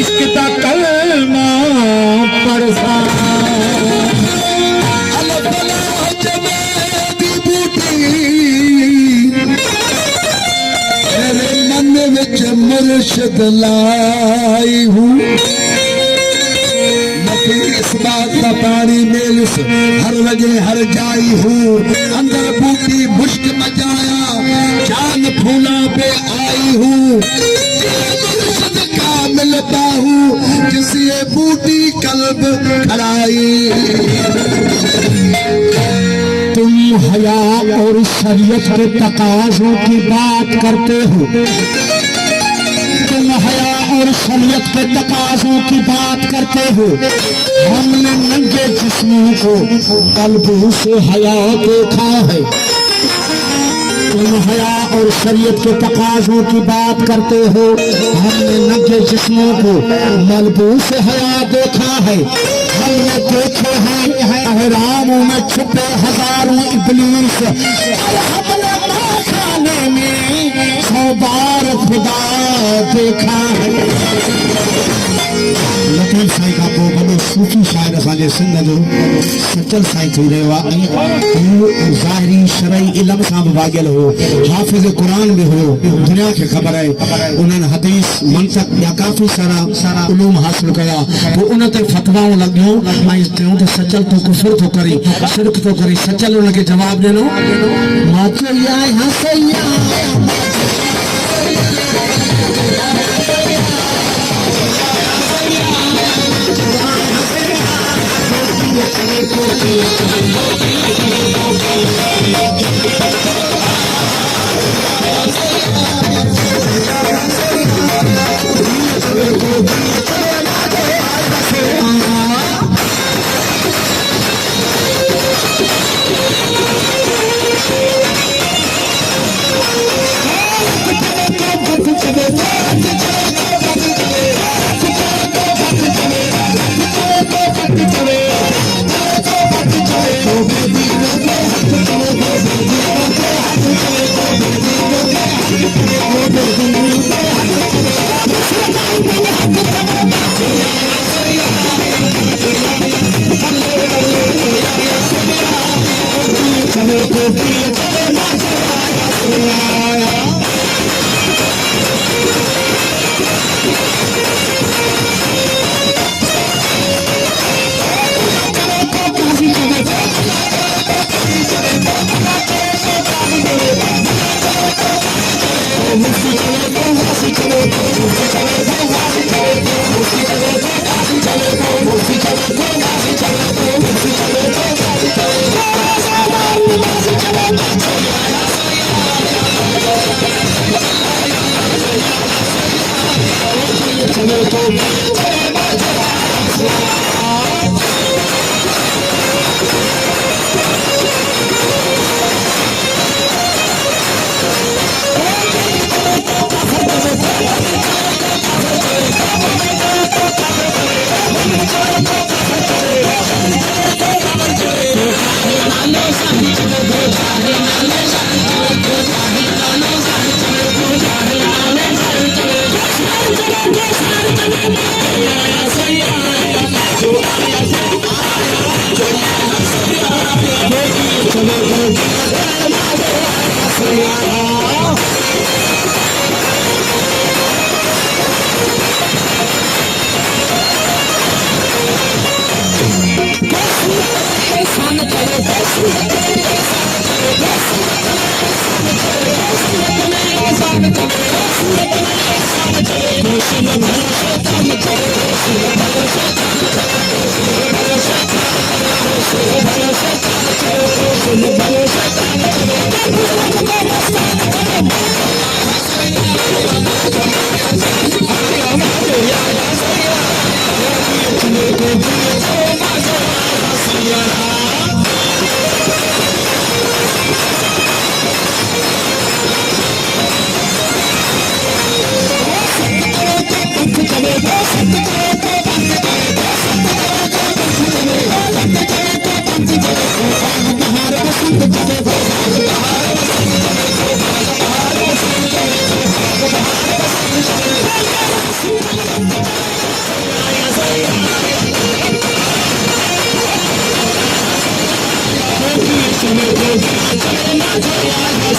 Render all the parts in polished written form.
عشق دا کلمہ پڑھسا مرشد لائی ہوں نبی اس بات کا پانی میلس ہر وجہ ہر جائی ہوں اندر بوٹی مشک مجایا چاند پھولا پہ آئی ہوں مرشد کامل باہو جس یہ بوٹی قلب کھڑائی تم حیا اور شریعت کے تقاضوں کی بات کرتے ہو حیا اور شریعت کے تقاضوں کی بات کرتے ہو ہم نے ننگے جسموں کو قلبوں سے حیا دیکھا ہے تم حیا اور شریعت کے تقاضوں کی بات کرتے ہو ہم نے ننگے جسموں کو قلبوں سے حیا دیکھا ہے ہم نے دیکھے ہیں احراموں میں چھپے ہزاروں ابلیس خانے میں 100 بار خدا دیکھا ہے لطیف سائیں کا کو بڑو صوفی شاعر اساں سندھ جو سچل سائیں تھی رہوا ظاہری شرعی علم سان واگل ہو حافظ قرآن بھی ہو دنیا کے خبر ہے انہوں نے حدیث منطق یا کافی سارا علوم حاصل کیا تو انہوں نے فتوا لگیوں میں کہوں تو سچل تو کفر تو کری شرک تو کری سچل انہوں کے جواب دینا ماچو یا حسیا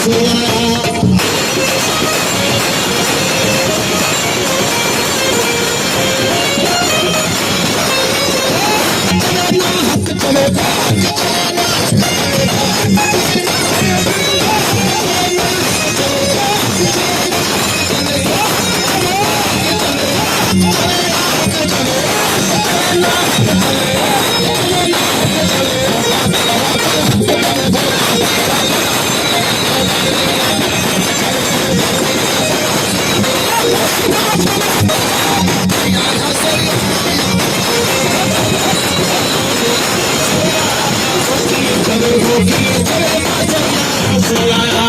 से आया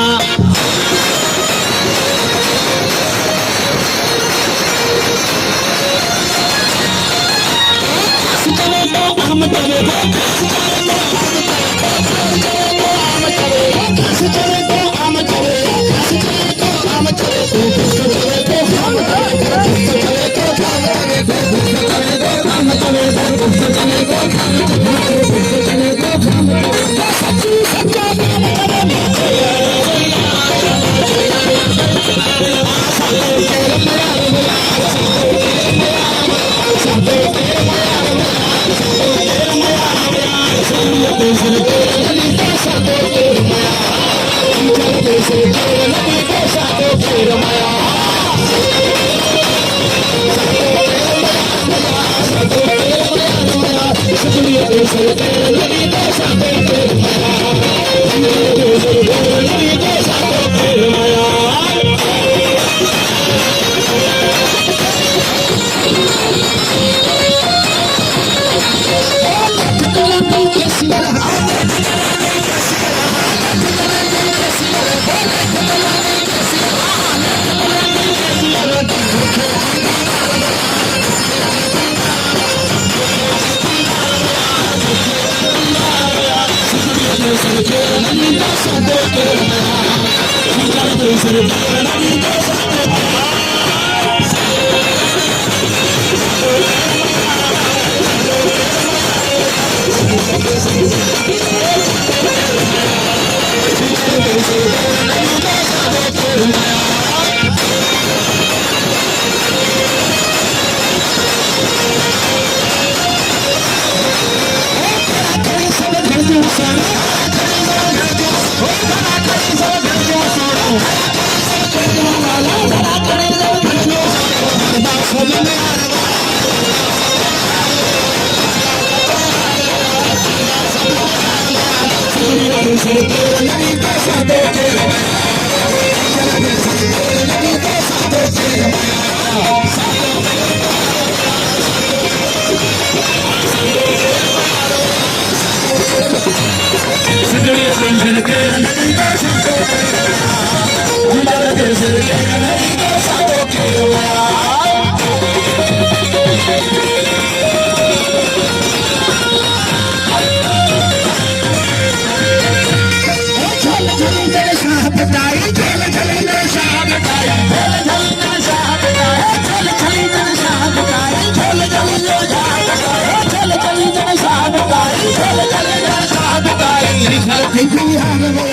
Hey,